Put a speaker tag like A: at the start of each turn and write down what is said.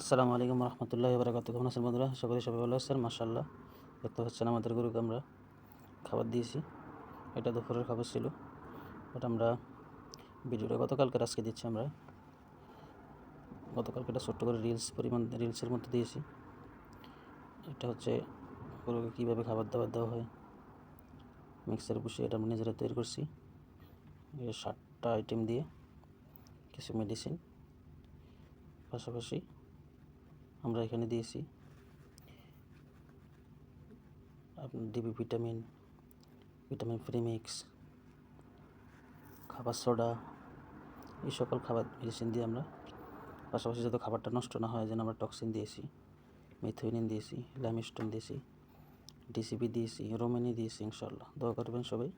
A: আসসালামু আলাইকুম রহমতুল্লাহি ওয়া বারাকাতুহু। কেমন আছেন বন্ধুরা? আশা করি সবাই ভালো আছেন। মাশাআল্লাহ, দেখতে পাচ্ছেন আমাদের গরুকে আমরা খাবার দিয়েছি। এটা দুপুরের খাবার ছিল, এটা আমরা ভিডিওটা গতকালকের আজকে দিচ্ছি। আমরা গতকালকে এটা ছোট্ট করে রিলসের মধ্যে দিয়েছি। এটা হচ্ছে গরুকে কীভাবে খাবার দাবার দেওয়া হয়, মিক্সার বসিয়ে এটা আমরা নিজেরা তৈরি করছি। 7টা আইটেম দিয়ে কিছু মেডিসিন, পাশাপাশি আমরা এখানে দিয়েছি আপনার DB vitamin, vitamin free mix, খাবার সোডা, এই সকল খাবার মেডিসিন দিয়ে আমরা, পাশাপাশি যাতে খাবারটা নষ্ট না হয় যেন আমরা টক্সিন দিয়েছি, মিথিওনিন দিয়েছি, লাইমস্টোন দিয়েছি, ডিসিপি দিয়েছি, রোমেনি দিয়েছি। ইনশাআল্লাহ দোয়া করবেন সবাই।